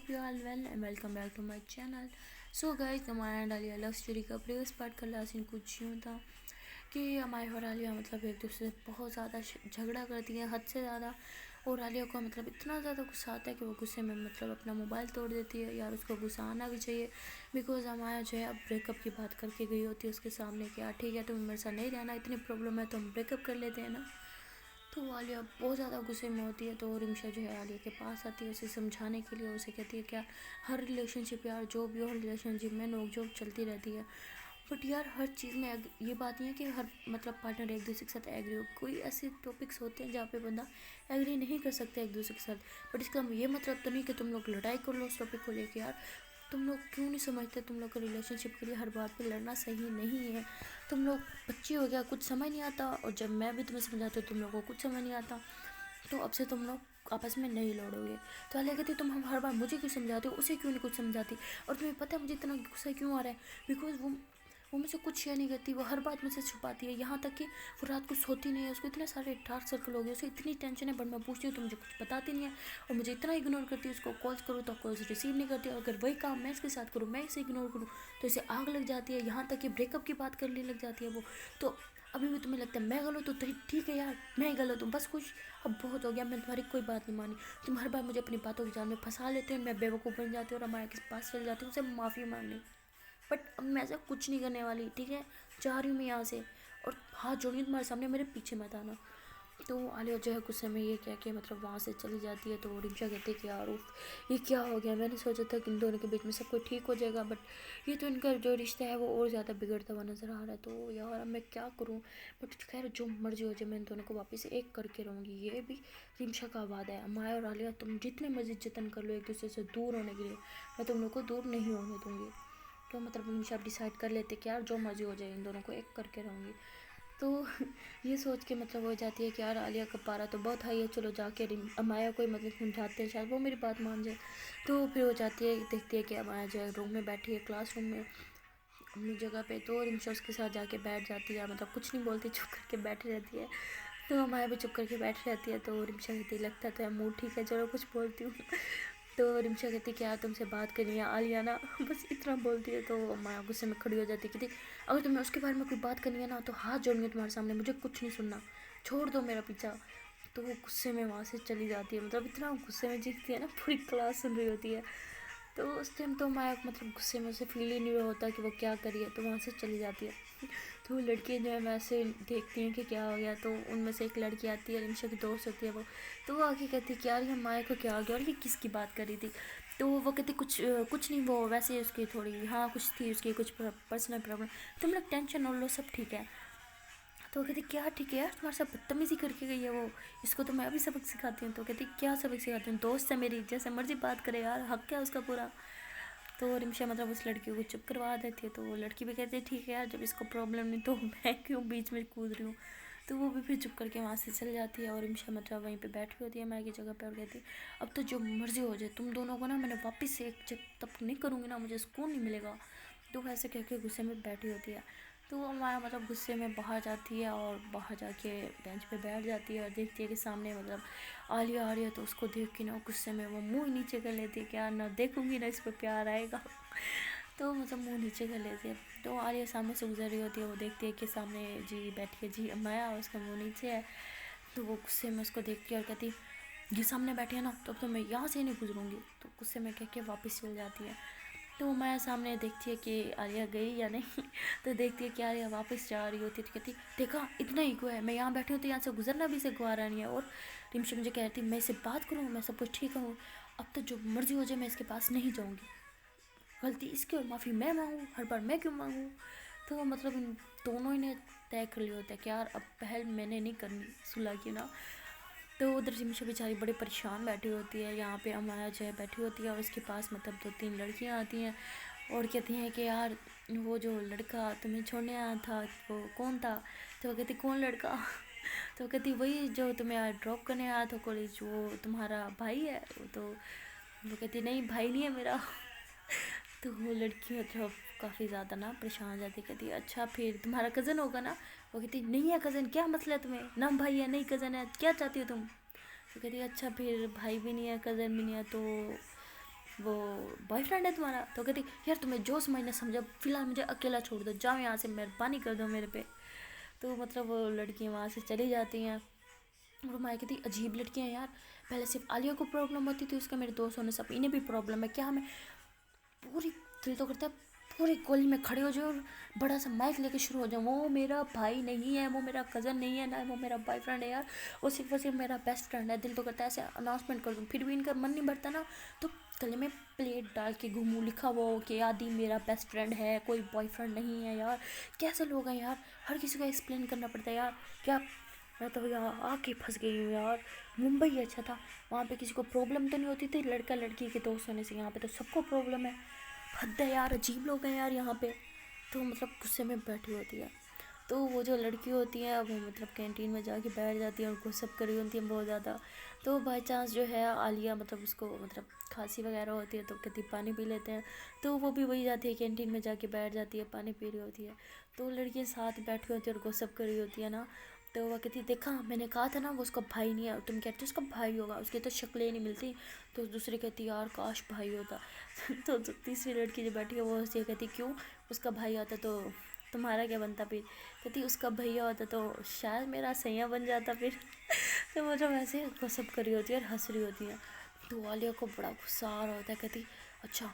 hope you all well and welcome back to my channel. So guys, हमारा डालिया love story का previous part का last scene कुछ यूँ था कि हमारी और आलिया मतलब एक दूसरे से बहुत ज़्यादा झगड़ा करती है, हद से ज़्यादा। और आलिया को मतलब इतना ज़्यादा गुस्सा आता है कि वो गुस्से में मतलब अपना मोबाइल तोड़ देती है। यार उसको गुस्सा आना भी चाहिए, बिकॉज हमारा जो है अब ब्रेकअप की बात करके गई होती है उसके सामने कि यार ठीक है तुम मेरे साथ नहीं रहना, इतनी प्रॉब्लम है तो हम ब्रेकअप कर लेते हैं ना। तो आलिया बहुत ज़्यादा गुस्से में होती है। तो रिमशा जो है आलिया के पास आती है उसे समझाने के लिए। उसे कहती है क्या हर रिलेशनशिप यार जो भी हो रिलेशनशिप में नोक झोंक चलती रहती है, बट यार हर चीज़ में ये बात नहीं है कि हर मतलब पार्टनर एक दूसरे के साथ एग्री हो। कोई ऐसे टॉपिक्स होते हैं जहाँ पे बंदा एग्री नहीं कर सकता एक दूसरे के साथ, बट इसका ये मतलब तो नहीं कि तुम लोग लड़ाई कर लो उस टॉपिक को लेके। यार तुम लोग क्यों नहीं समझते, तुम लोग का रिलेशनशिप के लिए हर बात पे लड़ना सही नहीं है। तुम लोग बच्चे हो गया, कुछ समझ नहीं आता, और जब मैं भी तुम्हें समझाती हूँ तुम लोगों को कुछ समझ नहीं आता। तो अब से तुम लोग आपस में नहीं लड़ोगे। तो अलग कहती तुम हम हर बार मुझे क्यों समझाते हो, उसे क्यों नहीं कुछ समझाती। और तुम्हें पता है मुझे इतना गुस्सा क्यों आ रहा है, बिकॉज वो मुझसे कुछ शेयर नहीं करती, वो हर बात मुझसे छुपाती है। यहाँ तक कि वो रात को सोती नहीं है, उसको इतने सारे डार्क सर्कल हो गए, उसे इतनी टेंशन है, बट मैं पूछती हूँ तो मुझे कुछ बताती नहीं है। और मुझे इतना इग्नोर करती है, उसको कॉल्स करूँ तो कॉल्स रिसीव नहीं करती। और अगर वही काम मैं इसके साथ करूँ, मैं इसे इग्नोर करूँ तो इसे आग लग जाती है। यहाँ तक कि ब्रेकअप की बात करने लग जाती है वो। तो अभी भी तुम्हें लगता है मैं गलत हूँ तो ठीक है यार मैं ही गलत हूँ, बस कुछ अब बहुत हो गया, मैं तुम्हारी कोई बात नहीं मानी। तुम हर बार मुझे अपनी बातों के जाल में फंसा लेते हो, मैं बेवकूफ़ बन जाती हूँ और हमारे पास चल जाती हूँ उसे माफ़ी मांगने। बट अब मैं ऐसा कुछ नहीं करने वाली, ठीक है। जा रही हूँ मैं यहाँ से, और हाथ जोड़ी तुम्हारे सामने, मेरे पीछे मत आना। तो आलिया जो है गुस्से में ये कह के मतलब वहाँ से चली जाती है। तो रिमशा कहती है कि यार उफ ये क्या हो गया, मैंने सोचा था कि इन दोनों के बीच में सब कुछ ठीक हो जाएगा, बट ये तो इनका जो रिश्ता है वो और ज़्यादा बिगड़ता हुआ नज़र आ रहा है। तो यार अब मैं क्या करूँ, बट खैर जो मर्जी हो जाए मैं इन दोनों को वापस से एक करके रहूँगी। ये भी रिमशा का वादा है। माया और आलिया तुम जितने मर्जी जतन कर लो एक दूसरे से दूर होने के लिए, मैं तुम लोग को दूर नहीं होने दूँगी। तो मतलब रिमशा अब डिसाइड कर लेते कि यार जो मर्जी हो जाए इन दोनों को एक करके रहूँगी। तो ये सोच के मतलब हो जाती है कि यार आलिया का पारा तो बहुत हाई है, चलो जाके अमाया को मतलब समझाते हैं, शायद वो मेरी बात मान जाए। तो फिर हो जाती है, देखती है कि अमाया जो है रूम में बैठी है क्लासरूम में अपनी जगह पे। तो रिमशा उसके साथ जाके बैठ जाती है, मतलब कुछ नहीं बोलती, चुप करके बैठी रहती है। तो अमाया भी चुप करके बैठी रहती है। तो रिमशा कहती लगता तो है मूड ठीक है, चलो कुछ बोलती हूँ। तो रिमशा कहती कि यार तुमसे बात करनी है आलिया ना, बस इतना बोलती है। तो माया गुस्से में खड़ी हो जाती है, कहती अगर तुम्हें उसके बारे में कोई बात करनी है ना तो हाथ जोड़ूंगी तुम्हारे सामने, मुझे कुछ नहीं सुनना, छोड़ दो मेरा पीछा। तो वो गुस्से में वहाँ से चली जाती है, मतलब इतना गुस्से में चीखती है ना, पूरी क्लास सुन रही होती है। तो उस टाइम तो माया मतलब गुस्से में उसे फील ही नहीं होता कि वो क्या करी है, तो वहाँ से चली जाती है। तो लड़कियाँ जो है वैसे देखती हैं कि क्या हो गया। तो उनमें से एक लड़की आती है, रिमशा की दोस्त होती है वो। तो वो आके कहती है कि यार ये माया को क्या हो गया और ये किसकी बात कर रही थी। तो वो कहती कुछ नहीं, वो वैसे उसकी थोड़ी हाँ कुछ थी उसकी कुछ पर्सनल प्रॉब्लम, तुम लोग टेंशन हो लो सब ठीक है। तो वो कहती क्या ठीक है यार तुम्हारे साथ बदतमीजी करके गई है वो, इसको तो मैं अभी सबक सिखाती हूँ। तो कहती क्या सबक सिखाती हूँ, दोस्त है मेरी, जैसे मर्जी बात करे यार, हक क्या उसका पूरा। तो रिमशा मतलब उस लड़की को चुप करवा देती है। तो वो लड़की भी कहती है ठीक है यार जब इसको प्रॉब्लम नहीं तो मैं क्यों बीच में कूद रही हूँ। तो वो भी फिर चुप करके वहाँ से चल जाती है। और रिमशा मतलब वहीं पे बैठी होती है माँ की जगह पे और कहती है अब तो जो मर्जी हो जाए तुम दोनों को ना मैंने वापस से एक जब तक नहीं करूँगी ना मुझे सुकून नहीं मिलेगा। तो ऐसे कह के गुस्से में बैठी होती है। तो वो हमारा मतलब गुस्से में बाहर जाती है और बाहर जाके बेंच पे बैठ जाती है और देखती है कि सामने मतलब आलिया आ रही है। तो उसको देख के ना गुस्से में वो मुंह नीचे कर लेती है कि यार ना देखूंगी ना इस पर प्यार आएगा। तो मतलब मुंह नीचे कर लेती है। तो आलिया सामने से गुजर रही होती है, वो देखती है कि सामने जी बैठी है जी माया और उसका मुंह नीचे है। तो वो गुस्से में उसको देखती है और कहती ये सामने बैठी है ना तो अब तो मैं यहाँ से नहीं गुजरूंगी। तो गुस्से में कह के वापस चल जाती है। तो माया सामने देखती है कि आलिया गई या नहीं। तो देखती है कि आलिया वापस जा रही होती है। तो कहती देखा इतना ईगो है, मैं यहाँ बैठी हूँ तो यहाँ से गुजरना भी इसे गवारा नहीं है। और रिमशा मुझे कह रही थी मैं इससे बात करूँ, मैं सब कुछ ठीक करूँ, अब तो जो मर्जी हो जाए मैं इसके पास नहीं जाऊँगी, गलती इसकी और माफ़ी मैं मांगूँ, हर बार मैं क्यों मांगूँ। तो मतलब इन दोनों ही ने तय कर लिया होता है कि यार अब पहल मैंने नहीं करनी सुलह की ना। तो उधर रिमशा बेचारी बड़ी परेशान बैठी होती है, यहाँ पे अमाया जो है बैठी होती है और उसके पास मतलब 2-3 लड़कियाँ आती हैं और कहती हैं कि यार वो जो लड़का तुम्हें छोड़ने आया था वो कौन था। तो वो कहती कौन लड़का। तो वो कहती वही जो तुम्हें यार ड्रॉप करने आया था कॉलेज, वो तुम्हारा भाई है। तो वो कहती नहीं भाई नहीं है मेरा। तो वो लड़की मतलब काफ़ी ज़्यादा ना परेशान हो जाती, कहती अच्छा फिर तुम्हारा कज़न होगा ना। वो कहती नहीं है कज़न, क्या मसला है तुम्हें, ना भाई है नहीं कज़न है, क्या चाहती हो तुम। तो कहती अच्छा फिर भाई भी नहीं है कज़न भी नहीं है तो वो बॉयफ्रेंड है तुम्हारा? तो कहती यार तुम्हें जो समझना समझो, फिलहाल मुझे अकेला छोड़ दो, जाओ यहाँ से, मेहरबानी कर दो मेरे पे। तो मतलब वो लड़कियाँ वहाँ से चली जाती हैं। और माया कहती अजीब लड़कियाँ यार, पहले सिर्फ आलिया को प्रॉब्लम होती थी, उसके मेरे दोस्त होने सब इन्हें भी प्रॉब्लम है क्या? हमें पूरी दिल तो करता है पूरी गली में खड़े हो जाओ और बड़ा सा माइक लेके शुरू हो जाओ, वो मेरा भाई नहीं है, वो मेरा कज़न नहीं है, ना वो मेरा बॉयफ्रेंड है यार, वो सिर्फ मेरा बेस्ट फ्रेंड है। दिल तो करता है ऐसे अनाउंसमेंट कर दूँ, फिर भी इनका मन नहीं भरता ना, तो गले में प्लेट डाल के घूमूँ, लिखा वो कि आदि मेरा बेस्ट फ्रेंड है, कोई बॉयफ्रेंड नहीं है। यार कैसे लोग हैं यार, हर किसी को एक्सप्लेन करना पड़ता है यार। क्या मैं तो यहाँ आके फंस गई हूँ यार। मुंबई अच्छा था, वहाँ पे किसी को प्रॉब्लम तो नहीं होती थी लड़का लड़की के दोस्त होने से, यहाँ पे तो सबको प्रॉब्लम है। हद है यार, अजीब लोग हैं यार यहाँ पे। तो मतलब गुस्से में बैठी होती है, तो वो जो लड़की होती है वो मतलब कैंटीन में जाके बैठ जाती है और गुस्सा कर रही होती है बहुत ज़्यादा। तो बाई चांस जो है आलिया मतलब उसको मतलब खांसी वगैरह होती है, तो कहती पानी पी लेते हैं, तो वो भी वही जाती है कैंटीन में जाके बैठ जाती है, पानी पी रही होती है। तो लड़कियाँ साथ बैठी होती है और गुस्सा कर रही होती है ना, तो वह कहती देखा मैंने कहा था ना वो उसका भाई नहीं है, तुम कहते हो उसका भाई होगा, उसकी तो शक्ल ही नहीं मिलती। तो दूसरी कहती यार काश भाई होता। तो तीसरी लड़की जो बैठी है वो हंसी कहती क्यों, उसका भाई होता तो तुम्हारा क्या बनता? फिर कहती उसका भैया होता तो शायद मेरा सैया बन जाता फिर। तो वो जब ऐसे गसब कर रही होती है और हंस रही होती है, तो वालिया को बड़ा गुस्सा आ रहा होता है। कहती अच्छा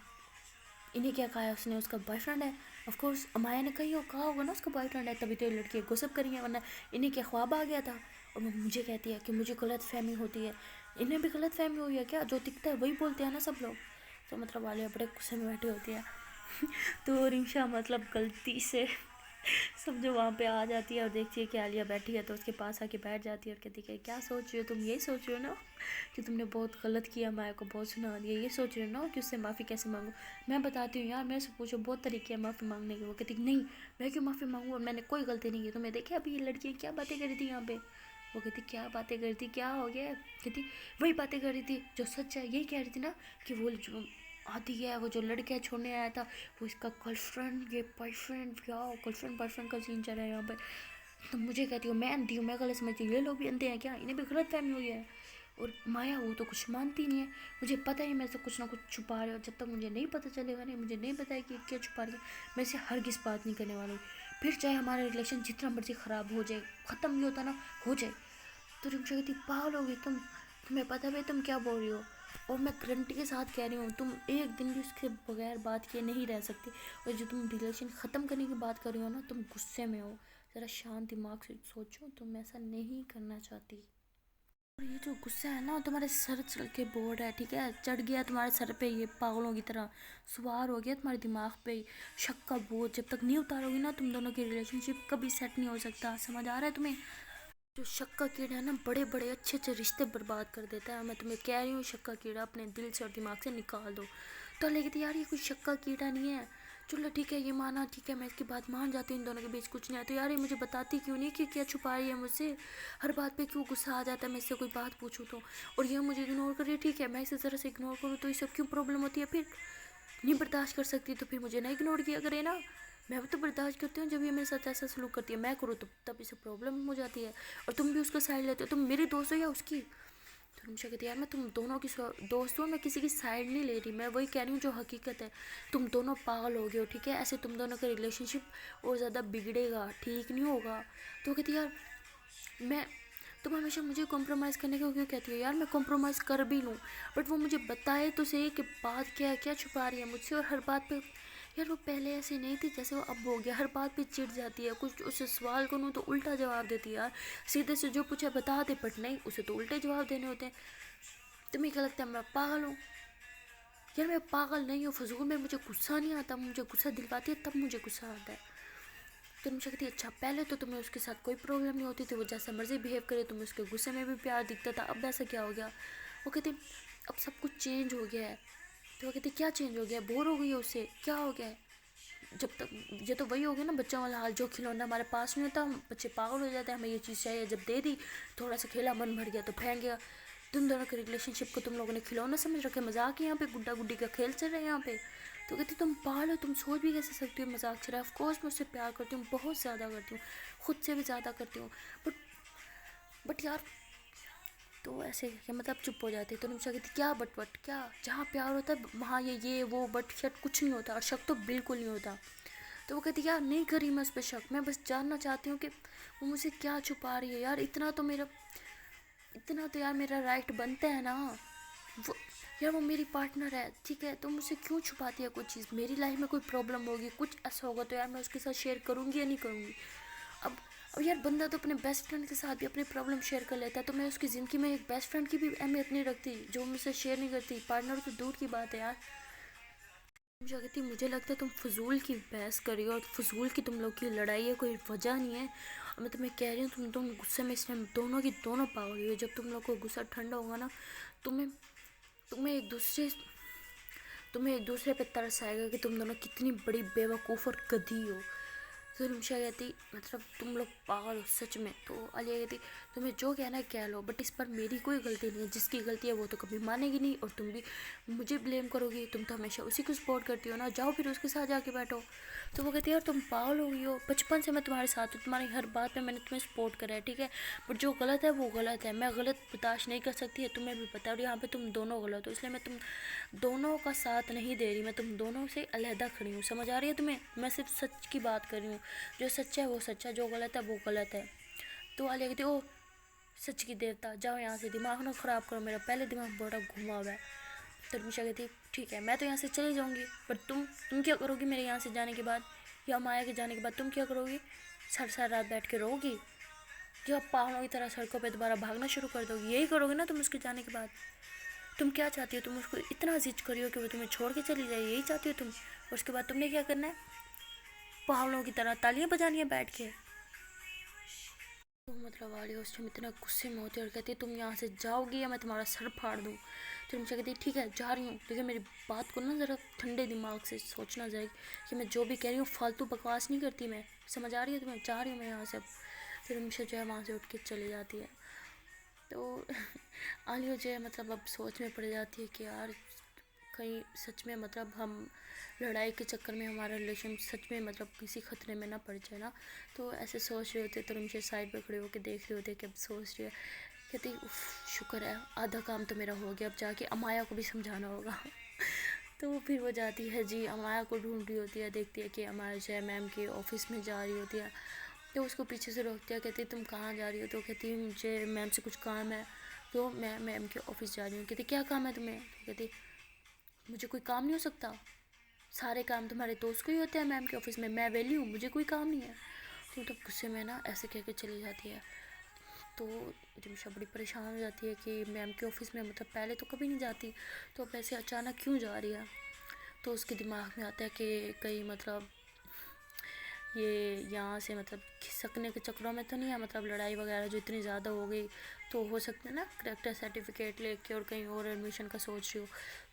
इन्हें क्या कहा है उसने, उसका बॉयफ्रेंड है? ऑफ कोर्स अमाया ने कहा होगा ना उसका बॉयफ्रेंड है, तभी तो ये लड़की गुस्सा करी है, वरना इन्हें क्या ख्वाब आ गया था? और वो मुझे कहती है कि मुझे गलत फहमी होती है। इन्हें भी गलत फहमी हुई है क्या? जो दिखता है वही बोलते हैं ना सब लोग। तो मतलब वाले बड़े गुस्से में बैठी होती है। तो रिंशा मतलब गलती से सब जो वहाँ पे आ जाती है और देखती है कि आलिया बैठी है, तो उसके पास आके बैठ जाती है और कहती है क्या सोच रही हो तुम? यही सोच रही हो ना कि तुमने बहुत गलत किया, माया को बहुत सुना दिया, ये सोच रही हो ना कि उससे माफ़ी कैसे मांगूँ? मैं बताती हूँ यार, मेरे से पूछो, बहुत तरीके हैं माफ़ी मांगने के। वो कहती नहीं, मैं क्यों माफ़ी मांगूँ, और मैंने कोई गलती नहीं की। तो मैं देखिए अभी ये लड़कियाँ क्या बातें कर रही थी यहाँ पे। वो कहती क्या बातें कर रही थी, क्या हो गया? कहती वही बातें कर रही थी जो सच है, यही कह रही थी ना कि वो जो आती है, वो जो लड़का छोड़ने आया था वो इसका गर्लफ्रेंड, ये बॉयफ्रेंड, क्या गर्लफ्रेंड बॉयफ्रेंड का सीन चल रहा है यहाँ पे। तो मुझे कहती हूँ मैं अंधी हूँ, मैं गलत समझती हूँ, ये लोग भी अंधे हैं क्या, इन्हें भी गलत फहमी हुई है? और माया वो तो कुछ मानती नहीं है, मुझे पता है मेरे से कुछ ना कुछ छुपा रहे हो, जब तक मुझे नहीं पता चलेगा, नहीं मुझे नहीं पता है कि क्या छुपा रही है, मैं इसे हरगिज़ बात नहीं करने वाली। फिर चाहे हमारा रिलेशन जितना मर्जी ख़राब हो जाए, ख़त्म भी होता ना हो जाए। तो रिंशा कहती पागल होगी तुम, तुम्हें पता भी तुम क्या बोल रही हो? और मैं गारंटी के साथ कह रही हूँ तुम एक दिन भी उसके बगैर बात किए नहीं रह सकती। और जो तुम रिलेशन ख़त्म करने की बात कर रही हो ना, तुम गुस्से में हो, ज़रा शांत दिमाग से सोचो, तुम ऐसा नहीं करना चाहती। और ये जो गुस्सा है ना तुम्हारे सर चल के बोर्ड है, ठीक है, चढ़ गया तुम्हारे सर पे, ये पागलों की तरह सवार हो गया तुम्हारे दिमाग पे शक का बोझ। जब तक नहीं उतारोगी ना तुम दोनों की रिलेशनशिप कभी सेट नहीं हो सकता, समझ आ रहा है तुम्हें? जो शक का कीड़ा है ना बड़े बड़े अच्छे अच्छे रिश्ते बर्बाद कर देता है। मैं तुम्हें कह रही हूँ शक का कीड़ा अपने दिल से और दिमाग से निकाल दो। तो लेकिन यार ये कोई शक का कीड़ा नहीं है, चलो ठीक है ये माना, ठीक है मैं इसकी बात मान जाती हूँ, इन दोनों के बीच कुछ नहीं है। तो यार ये मुझे बताती क्यों नहीं कि क्या छुपा रही है मुझसे, हर बात पे क्यों गुस्सा आ जाता है मैं इससे कोई बात पूछूँ तो, और ये मुझे इग्नोर कर रही है। ठीक है मैं इसे ज़रा से इग्नोर करूँ तो ये सब क्यों प्रॉब्लम होती है? फिर नहीं बर्दाश्त कर सकती तो फिर मुझे ना इग्नोर किया करे ना, मैं भी तो बर्दाश्त करती हूँ जब ये मेरे साथ ऐसा सलूक करती है, मैं करूँ तो तब इसे प्रॉब्लम हो जाती है। और तुम भी उसका साइड लेते हो, तुम मेरी दोस्त हो या उसकी? तो रुमशा कहती है यार मैं तुम दोनों की दोस्त हूँ, मैं किसी की साइड नहीं ले रही, मैं वही कह रही हूँ जो हकीकत है। तुम दोनों पागल हो गए हो, ठीक है, ऐसे तुम दोनों का रिलेशनशिप और ज़्यादा बिगड़ेगा, ठीक नहीं होगा। तो कहती यार मैं, तुम हमेशा मुझे कॉम्प्रोमाइज़ करने को क्यों कहती हो? यार मैं कॉम्प्रोमाइज़ कर भी लूँ, बट वो मुझे बताए तो सही कि बात क्या है, क्या छुपा रही है मुझसे। और हर बात पे यार वो पहले ऐसी नहीं थी जैसे वो अब हो गया, हर बात पे चिढ़ जाती है, कुछ उससे सवाल करूँ तो उल्टा जवाब देती है। यार सीधे से जो पूछा बता दे, बट नहीं, उसे तो उल्टे जवाब देने होते हैं। तुम्हें क्या लगता है मैं पागल हूँ? यार मैं पागल नहीं हूँ, फजूल में मुझे गुस्सा नहीं आता, मुझे गुस्सा दिलवाती है तब मुझे गुस्सा आता है। तो मुझे कहती अच्छा पहले तो तुम्हें उसके साथ कोई प्रॉब्लम नहीं होती थी, वो जैसा मर्जी बिहेव करे, तुम्हें उसके गुस्से में भी प्यार दिखता था, अब ऐसा क्या हो गया? वो कहती अब सब कुछ चेंज हो गया है। तो वो कहती क्या चेंज हो गया? बोर हो गई है उससे, क्या हो गया है? जब तक ये तो वही हो गया ना बच्चों वाला हाल, जो खिलौना हमारे पास नहीं होता हम बच्चे पागल हो जाते हैं, हमें ये चीज़ चाहिए, जब दे दी थोड़ा सा खेला मन भर गया तो फेंक गया। तुम दोनों के रिलेशनशिप को तुम लोगों ने खिलौना समझ रखे, मजाक है यहाँ पे, गुड्डा गुड्डी का खेल चल रहा है यहाँ पे। तो कहती तुम पागल हो, तुम सोच भी कैसे सकती हो मजाक चल रहा है? ऑफकोर्स मैं उससे प्यार करती हूँ, बहुत ज़्यादा करती हूँ, खुद से भी ज़्यादा करती हूँ, बट यार तो ऐसे करके मतलब चुप हो जाती है। तो निमिषा कहती क्या बट बट क्या, जहाँ प्यार होता है वहाँ ये वो बट शट कुछ नहीं होता, और शक तो बिल्कुल नहीं होता। तो वो कहती यार नहीं करी मैं उस पर शक, मैं बस जानना चाहती हूँ कि वो मुझे क्या छुपा रही है यार, इतना तो यार मेरा राइट बनता है ना। वो यार वो मेरी पार्टनर है ठीक है, तो मुझसे क्यों छुपाती है कोई चीज़, मेरी लाइफ में कोई प्रॉब्लम होगी कुछ ऐसा होगा तो यार मैं उसके साथ शेयर करूँगी या नहीं करूँगी। अब अब यार बंदा तो अपने बेस्ट फ्रेंड के साथ भी अपनी प्रॉब्लम शेयर कर लेता है, तो मैं उसकी ज़िंदगी में एक बेस्ट फ्रेंड की भी अहमियत नहीं रखती जो मुझसे शेयर नहीं करती, पार्टनर तो दूर की बात है यार। मुझे कहती मुझे लगता है तुम फजूल की बहस कर रही हो और फजूल की तुम लोग की लड़ाई है, कोई वजह नहीं है। और मैं तुम्हें कह रही हूँ तुम दोनों गुस्से में इस टाइम दोनों की दोनों पागल हो, जब तुम लोग को गुस्सा ठंडा होगा ना तुम्हें तुम्हें एक दूसरे तुम्हें एक दूसरे पे तरस आएगा कि तुम दोनों कितनी बड़ी बेवकूफ़ और गधी हो। तो निमिषा कहती मतलब तुम लोग पागल हो सच में। तो आलिया कहती तुम्हें जो कहना है कह लो, बट इस पर मेरी कोई गलती नहीं है, जिसकी गलती है वो तो कभी मानेगी नहीं, और तुम भी मुझे ब्लेम करोगी, तुम तो हमेशा उसी को सपोर्ट करती हो ना, जाओ फिर उसके साथ जाके बैठो। तो वो कहती है यार तुम पागल हो गई हो, बचपन से मैं तुम्हारे साथ हूँ, तुम्हारी हर बात में मैंने तुम्हें सपोर्ट करा है ठीक है, बट जो गलत है वो गलत है, मैं गलत बर्दाश्त नहीं कर सकती है, तुम्हें भी पता है, और यहाँ पे तुम दोनों गलत हो, इसलिए मैं तुम दोनों का साथ नहीं दे रही, मैं तुम दोनों से अलहदा खड़ी हूँ, समझ आ रही है तुम्हें, मैं सिर्फ सच की बात कर रही हूँ, जो सच्चा है वो सच्चा है, जो गलत है वो गलत है। तो आलिया कहती ओ सच की देवता जाओ यहाँ से, दिमाग ना ख़राब करो मेरा, पहले दिमाग बड़ा घुमा हुआ है। तो निमिषा कहती ठीक है मैं तो यहाँ से चली जाऊँगी, पर तुम क्या करोगी मेरे यहाँ से जाने के बाद, या माया के जाने के बाद तुम क्या करोगी, सारी रात बैठ के रोगी, या पहाड़ों की तरह सड़कों पे दोबारा भागना शुरू कर दोगी, यही करोगे ना तुम उसके जाने के बाद। तुम क्या चाहती हो, तुम उसको इतना जिद करी हो कि वो तुम्हें छोड़ के चली जाए, यही चाहती हो तुम, उसके बाद तुमने क्या करना है, पहाड़ों की तरह तालियां बजानी है बैठ के। तो मतलब वाली उस टाइम इतना गुस्से में होती है और कहती है तुम यहाँ से जाओगी या मैं तुम्हारा सर फाड़ दूँ। तो मुझे कहती है ठीक है जा रही हूँ, लेकिन मेरी बात को ना ज़रा ठंडे दिमाग से सोचना जाए कि मैं जो भी कह रही हूँ फालतू बकवास नहीं करती मैं, समझ आ रही है तुम्हें, जा रही हूँ मैं यहाँ से। फिर मुझे जो है वहाँ से उठ के चली जाती है। तो आलिया जो है मतलब अब सोच में पड़ जाती है कि यार कहीं सच में मतलब हम लड़ाई के चक्कर में हमारा रिलेशन सच में मतलब किसी खतरे में ना पड़ जाए ना। तो ऐसे सोच रहे होते तो मुझे साइड पे खड़े होकर देख रहे होते कि अब सोच रही है, कहती उफ शुक्र है आधा काम तो मेरा हो गया, अब जाके अमाया को भी समझाना होगा। तो फिर वो जाती है जी अमाया को ढूंढ रही होती है, देखती है कि अमाया जो है मैम के ऑफिस में जा रही होती है। तो उसको पीछे से रोकती है, कहती तुम कहाँ जा रही हो, तो कहती है मुझे मैम से कुछ काम है, तो मैं मैम के ऑफिस जा रही हूँ। कहती क्या काम है तुम्हें, तो कहती मुझे कोई काम नहीं हो सकता, सारे काम तुम्हारे दोस्त को ही होते हैं मैम के ऑफिस में, मैं वेली हूँ मुझे कोई काम नहीं है। तो तब गुस्से में ना ऐसे कह के चली जाती है। तो रिमशा बड़ी परेशान हो जाती है कि मैम के ऑफिस में मतलब पहले तो कभी नहीं जाती, तो अब ऐसे अचानक क्यों जा रही है। तो उसके दिमाग में आता है कि कहीं मतलब ये यहाँ से मतलब खिसकने के चक्करों में तो नहीं है, मतलब लड़ाई वगैरह जो इतनी ज़्यादा हो गई, तो हो सकता है ना करेक्टर सर्टिफिकेट लेके और कहीं और एडमिशन का सोच रही हो।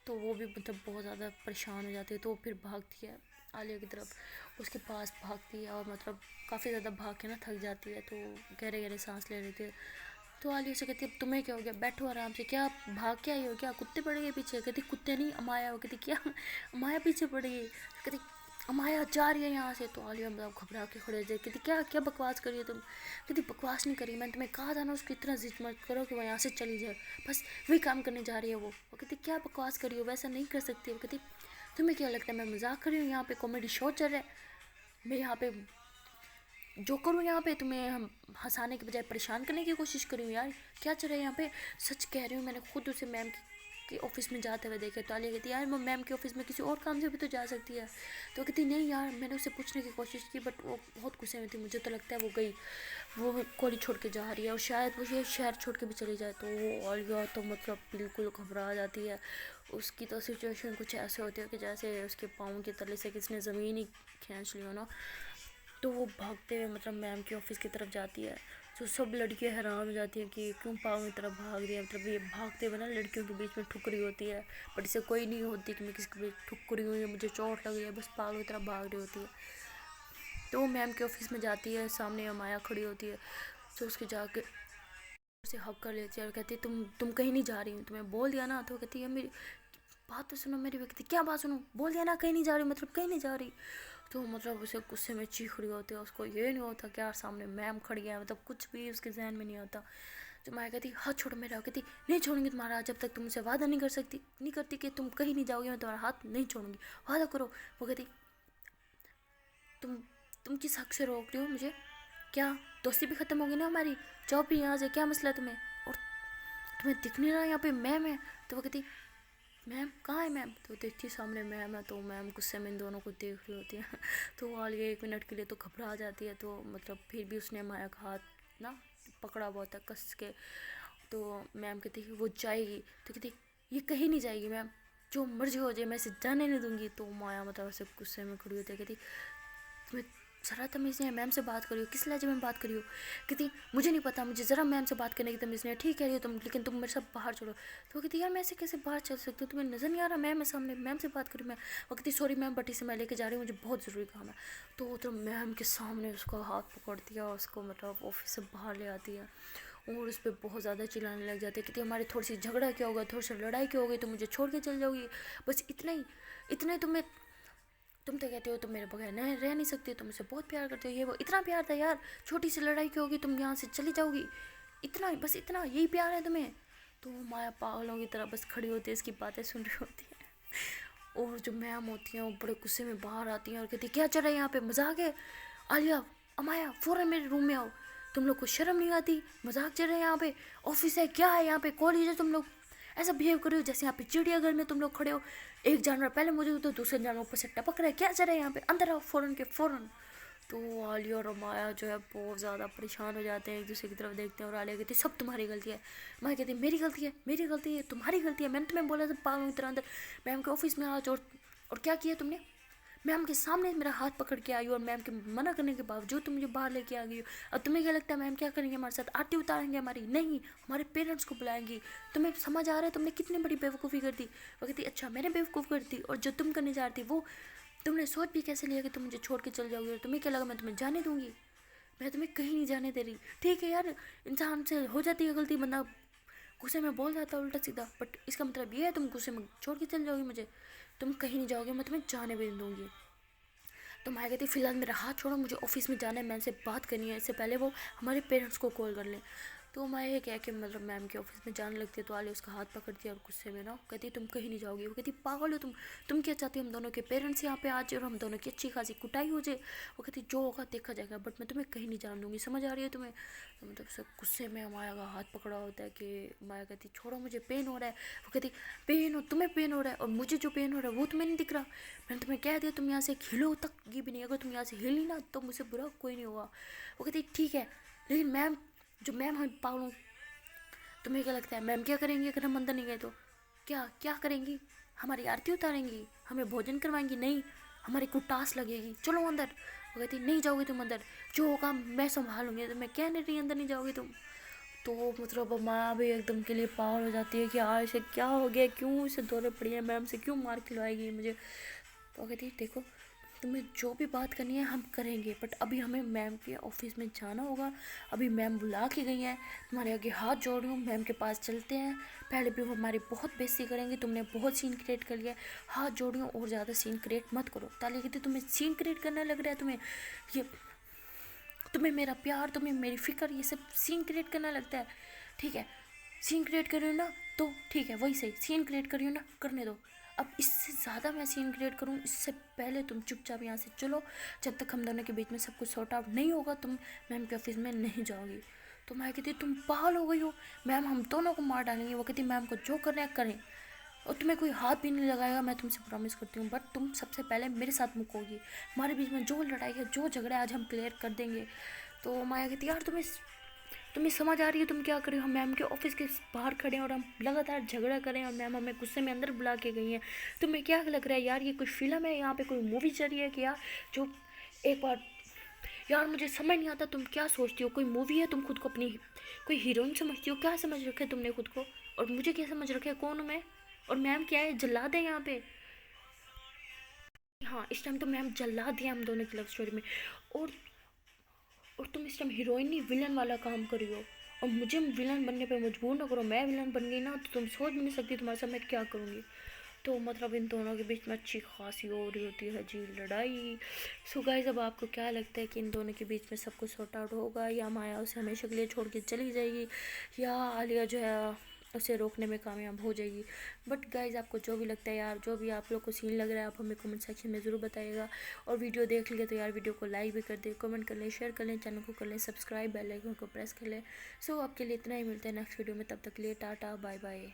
तो वो भी मतलब बहुत ज़्यादा परेशान हो जाती है, तो वो फिर भागती है आलिया की तरफ, उसके पास भागती है और मतलब काफ़ी ज़्यादा भाग के ना थक जाती है, तो गहरे गहरे सांस ले लेती है। तो आलिया से कहती है अब तुम्हें क्या हो गया, बैठो आराम से, क्या भाग के आई हो, क्या कुत्ते पड़ गए पीछे, कहती कुत्ते नहीं अमाया हो, कहती क्या अमाया पीछे पड़ गई, कहती अमाया जा रही है यहाँ से। तो आलिया मतलब घबरा के खड़े हो जाए, कहती क्या क्या बकवास करी है तुम, कहती बकवास नहीं करी, मैंने तुम्हें कहा था ना उसको इतना जिद मत करो कि वो यहाँ से चली जाए, बस वही काम करने जा रही है वो कहती क्या बकवास करी हो, वैसा नहीं कर सकती। वो कहती तुम्हें क्या लगता है मैं मजाक कर रही हूँ, यहाँ पे कॉमेडी शो चल रहा है, मैं यहाँ पे जो करूँ यहाँ पे तुम्हें हम हंसाने के बजाय परेशान करने की कोशिश करी हूँ यार, क्या चल रहा है यहाँ पे, सच कह रही हूँ मैंने खुद उसे मैम के ऑफिस में जाते हुए देखा। तो आलिया कहती यार वो मैम के ऑफिस में किसी और काम से भी तो जा सकती है। तो कहती नहीं यार मैंने उसे पूछने की कोशिश की बट वो बहुत गुस्से में थी, मुझे तो लगता है वो गई, वो कॉलेज छोड़ के जा रही है और शायद वो ये शहर छोड़ के भी चली जाए। तो आलिया तो मतलब बिल्कुल घबरा जाती है, उसकी तो सिचुएशन कुछ ऐसे होती है कि जैसे उसके पाँव के तले से किसने ज़मीन ही खींच ली हो ना। तो वो भागते हुए मतलब मैम के ऑफिस की तरफ जाती है, तो सब लड़कियां हैरान हो जाती हैं कि क्यों पाँव की तरफ भाग रही है, मतलब ये भागते हुए ना लड़कियों के बीच में ठुकरी होती है, बट इसे कोई नहीं होती कि मैं किसी के बीच ठुकरी हुई है, मुझे चोट लगी है, बस पाँव की तरफ भाग रही होती है। तो वो मैम के ऑफिस में जाती है, सामने अमाया खड़ी होती है, तो उसके जाके उसे हक कर लेती है और कहती है तुम कहीं नहीं जा रही हूँ, तुम्हें बोल दिया ना। तो कहती है मेरी बात तो सुनो मेरी, व्यक्ति क्या बात सुनो, बोल दिया ना कहीं नहीं जा रही, मतलब कहीं नहीं जा रही। तो मतलब उसे गुस्से में चीख रही होती है, उसको ये नहीं होता कि यार सामने मैम खड़ी है, मतलब कुछ भी उसके जहन में नहीं आता। तो माया कहती हाथ छोड़ो मेरा, कहती नहीं छोड़ूंगी तुम्हारा जब तक तुम मुझसे वादा नहीं करती कि तुम कहीं नहीं जाओगे, मैं तुम्हारा हाथ नहीं छोड़ूंगी, वादा करो। वो कहती तुम तुम किस हक से रोक रही हो मुझे, क्या दोस्ती भी ख़त्म होगी ना हमारी, जाओ भी यहाँ से, क्या मसला है तुम्हें, और तुम्हें दिख नहीं रहा यहाँ पे मैम है। तो वो कहती मैम कहाँ है मैम, तो देखती सामने मैम है, तो मैम गुस्से में इन दोनों को देख रही होती है तो वो आलिया 1 मिनट के लिए तो घबरा जाती है, तो मतलब फिर भी उसने माया का हाथ ना पकड़ा हुआ था कस के। तो मैम कहती है वो जाएगी, तो कहती ये कहीं नहीं जाएगी मैम, जो मर्जी हो जाए मैं इसे जाने नहीं दूंगी। तो माया मतलब ऐसे गुस्से में खड़ी होती है, कहती तुम्हें ज़रा तमीज़ नहीं है, मैम से बात करियो, किस लहजे में बात करियो। कहती मुझे नहीं पता, मुझे ज़रा मैम से बात करने की तमीज़ नहीं है, ठीक कह रही हो तुम, लेकिन तुम मेरे साथ बाहर चलो। तो वो कहती यार मैं ऐसे कैसे बाहर चल सकती हूँ, तुम्हें नज़र नहीं आ रहा मैम है सामने, मैम से बात करूँ मैं। वो कहती सॉरी मैम, बटी से मैं लेके जा रही हूँ, मुझे बहुत ज़रूरी काम है। तो मैम के सामने उसका हाथ पकड़ती है और उसको मतलब ऑफिस से बाहर ले आती है और उस पर बहुत ज़्यादा चिल्लाने लग जाते हैं। कहती हमारी थोड़ी सी झगड़ा क्या होगा, थोड़ी सी लड़ाई क्या होगी, तुम मुझे छोड़ के चल जाओगी, बस इतना ही तुम तो कहते हो तुम मेरे बगैर नहीं रह नहीं सकती, तुम मुझसे बहुत प्यार करते हो, ये वो इतना प्यार था यार, छोटी सी लड़ाई क्यों होगी तुम यहाँ से चली जाओगी, इतना ही बस, इतना यही प्यार है तुम्हें। तो माया पागलों की तरह बस खड़ी होती है, इसकी बातें सुन रही होती है। और जो मैम होती हैं वो बड़े गुस्से में बाहर आती हैं और कहती क्या चल रहा है यहाँ पे, मजाक है, आलिया अमाया फ़ौरन मेरे रूम में आओ, तुम लोग को शर्म नहीं आती, मजाक चल रहा है यहाँ पे, ऑफिस है क्या है यहाँ पे, कॉलेज है, तुम लोग ऐसा बिहेव कर रहे हो जैसे यहाँ पे चिड़ियाघर में तुम लोग खड़े हो, एक जानवर पहले मौजूद तो दूसरे जानवर ऊपर से टपक रहा है, क्या चल रहा है यहाँ पे, अंदर आओ फ़ौरन के फ़ौरन। तो आलिया और माया जो है बहुत ज़्यादा परेशान हो जाते हैं, एक दूसरे की तरफ देखते हैं और आलिया कहती है सब तुम्हारी गलती है, माया कहती है मेरी गलती है, तुम्हारी गलती है, मैंने तुम्हें बोला था पागलों की तरह अंदर मैम के ऑफिस में आज, और क्या किया तुमने, मैम के सामने मेरा हाथ पकड़ के आई हो और मैम के मना करने के बावजूद तुम मुझे बाहर लेके आ गई हो। अब तुम्हें क्या लगता है मैम क्या करेंगे हमारे साथ, आरती उतारेंगे हमारी, नहीं हमारे पेरेंट्स को बुलाएंगी, तुम्हें समझ आ रहा है तुमने कितनी बड़ी बेवकूफ़ी कर दी। वो कहती अच्छा मैंने बेवकूफ़ कर दी, और जो तुम करने जा रही थी वो तुमने सोच भी कैसे लिया कि तुम मुझे छोड़ के चल जाओगी, और तुम्हें क्या लगा मैं तुम्हें जाने दूंगी, मैं तुम्हें कहीं नहीं जाने दे रही। ठीक है यार, इंसान से हो जाती है गलती, बंदा गुस्से में बोल जाता है उल्टा सीधा, बट इसका मतलब ये है तुम गुस्से में छोड़ के चल जाओगी मुझे, तुम कहीं नहीं जाओगे, मैं तुम्हें जाने भी नहीं दूंगी। तो माया कहती फिलहाल मेरा हाथ छोड़ो, मुझे ऑफिस में जाना है, मैम से बात करनी है, इससे पहले वो हमारे पेरेंट्स को कॉल कर लें। तो माया ये कह के मतलब मैम के ऑफिस में जाने लगती है, तो आलिया उसका हाथ पकड़ती है और गुस्से में ना कहती तुम कहीं नहीं जाओगी। वो कहती पागल हो तुम क्या चाहती हो, हम दोनों के पेरेंट्स यहाँ पे आ जाए और हम दोनों की अच्छी खासी कुटाई हो जाए। वो कहती जो होगा देखा जाएगा, बट मैं तुम्हें कहीं नहीं जान दूँगी, समझ आ रही है तुम्हें। तो मतलब सब गुस्से में माया का हाथ पकड़ा होता है कि माया कहती छोड़ो मुझे पेन हो रहा है। वो कहती पेन हो तुम्हें, पेन हो रहा है, और मुझे जो पेन हो रहा है वो तुम्हें नहीं दिख रहा, मैंने तुम्हें कह दिया तुम यहाँ से हिलो तक की भी नहीं, अगर तुम यहाँ से हिली ना तो मुझसे बुरा कोई नहीं होगा। वो कहती ठीक है, लेकिन मैम हम पागलों, तुम्हें क्या लगता है मैम क्या करेंगी अगर हम अंदर नहीं गए तो, क्या क्या करेंगी, हमारी आरती उतारेंगी, हमें भोजन करवाएंगी, नहीं हमारी कुटास लगेगी, चलो अंदर। वो कहती नहीं जाओगी तुम अंदर, जो होगा मैं संभालूंगी, तो मैं कह नहीं रही अंदर नहीं जाओगी तुम। तो मतलब माँ भी एकदम के लिए पागल हो जाती है कि यार इसे क्या हो गया, क्यों इसे दौरे पड़ी है, मैम से क्यों मार खिलवाएगी मुझे। तो कहती है देखो तुम्हें जो भी बात करनी है हम करेंगे, बट अभी हमें मैम के ऑफिस में जाना होगा, अभी मैम बुला के गई हैं, तुम्हारे आगे हाथ जोड़ रही हूँ, मैम के पास चलते हैं, पहले भी वो हमारी बहुत बेइज्जती करेंगे, तुमने बहुत सीन क्रिएट कर लिया है, हाथ जोड़ रही हूँ और ज़्यादा सीन क्रिएट मत करो। ताली कहती तुम्हें सीन क्रिएट करने लग रहा है, ये तुम्हें मेरा प्यार, तुम्हें मेरी फिक्र, ये सब सीन क्रिएट करना लगता है, ठीक है सीन क्रिएट कर रही हो ना तो ठीक है वही सही, सीन क्रिएट कर रही हो ना करने दो, अब इससे ज़्यादा मैं सीन क्रिएट करूँ इससे पहले तुम चुपचाप यहाँ से चलो, जब तक हम दोनों के बीच में सब कुछ सॉर्ट आउट नहीं होगा तुम मैम के ऑफिस में नहीं जाओगी। तो मैं कहती तुम पागल हो गई हो, मैम हम दोनों को मार डालेंगे। वो कहती मैम को जो करना है करें और तुम्हें कोई हाथ भी नहीं लगाएगा, मैं तुमसे प्रॉमिस करती हूँ, बट तुम सबसे पहले मेरे साथ मुकोगी, हमारे बीच में जो लड़ाई है जो झगड़ा है आज हम क्लियर कर देंगे। तो माया कहती यार तुम्हें समझ आ रही है तुम क्या कर रही हो, हम मैम के ऑफिस के बाहर खड़े हैं और हम लगातार झगड़ा करें और मैम हमें गुस्से में अंदर बुला के गई हैं, तुम्हें क्या लग रहा है यार ये कोई फिल्म है, यहाँ पे कोई मूवी चल रही है कि यार जो एक बार यार मुझे समझ नहीं आता तुम क्या सोचती हो, कोई मूवी है, तुम खुद को अपनी कोई हीरोइन समझती हो, क्या समझ रखे तुमने खुद को, और मुझे क्या समझ रखे कौन हूँ मैं, और मैम क्या है जल्लाद है यहाँ पे। हाँ इस टाइम तो मैम जल्लाद है हम दोनों की लव स्टोरी में, और और तुम इस टाइम हीरोइन नहीं विलन वाला काम कर रही हो, और मुझे विलन बनने पे मजबूर ना करो, मैं विलन बन गई ना तो तुम सोच भी नहीं सकती तुम्हारे साथ मैं क्या करूँगी। तो मतलब इन दोनों के बीच में अच्छी खासी हो रही होती है जी लड़ाई। सो गाइस, अब आपको क्या लगता है कि इन दोनों के बीच में सब कुछ सॉर्ट आउट होगा, या माया उसे हमेशा के लिए छोड़ के चली जाएगी, या आलिया जो है उसे रोकने में कामयाब हो जाएगी? बट गाइज, आपको जो भी लगता है यार, जो भी आप लोग को सीन लग रहा है, आप हमें कमेंट सेक्शन में ज़रूर बताइएगा। और वीडियो देख लिए तो यार वीडियो को लाइक भी कर दे, कमेंट कर लें, शेयर कर लें, चैनल को कर लें सब्सक्राइब, बेल आइकन को प्रेस कर लें। सो आपके लिए इतना ही, मिलते हैं नेक्स्ट वीडियो में, तब तक के लिए टाटा बाय बाय।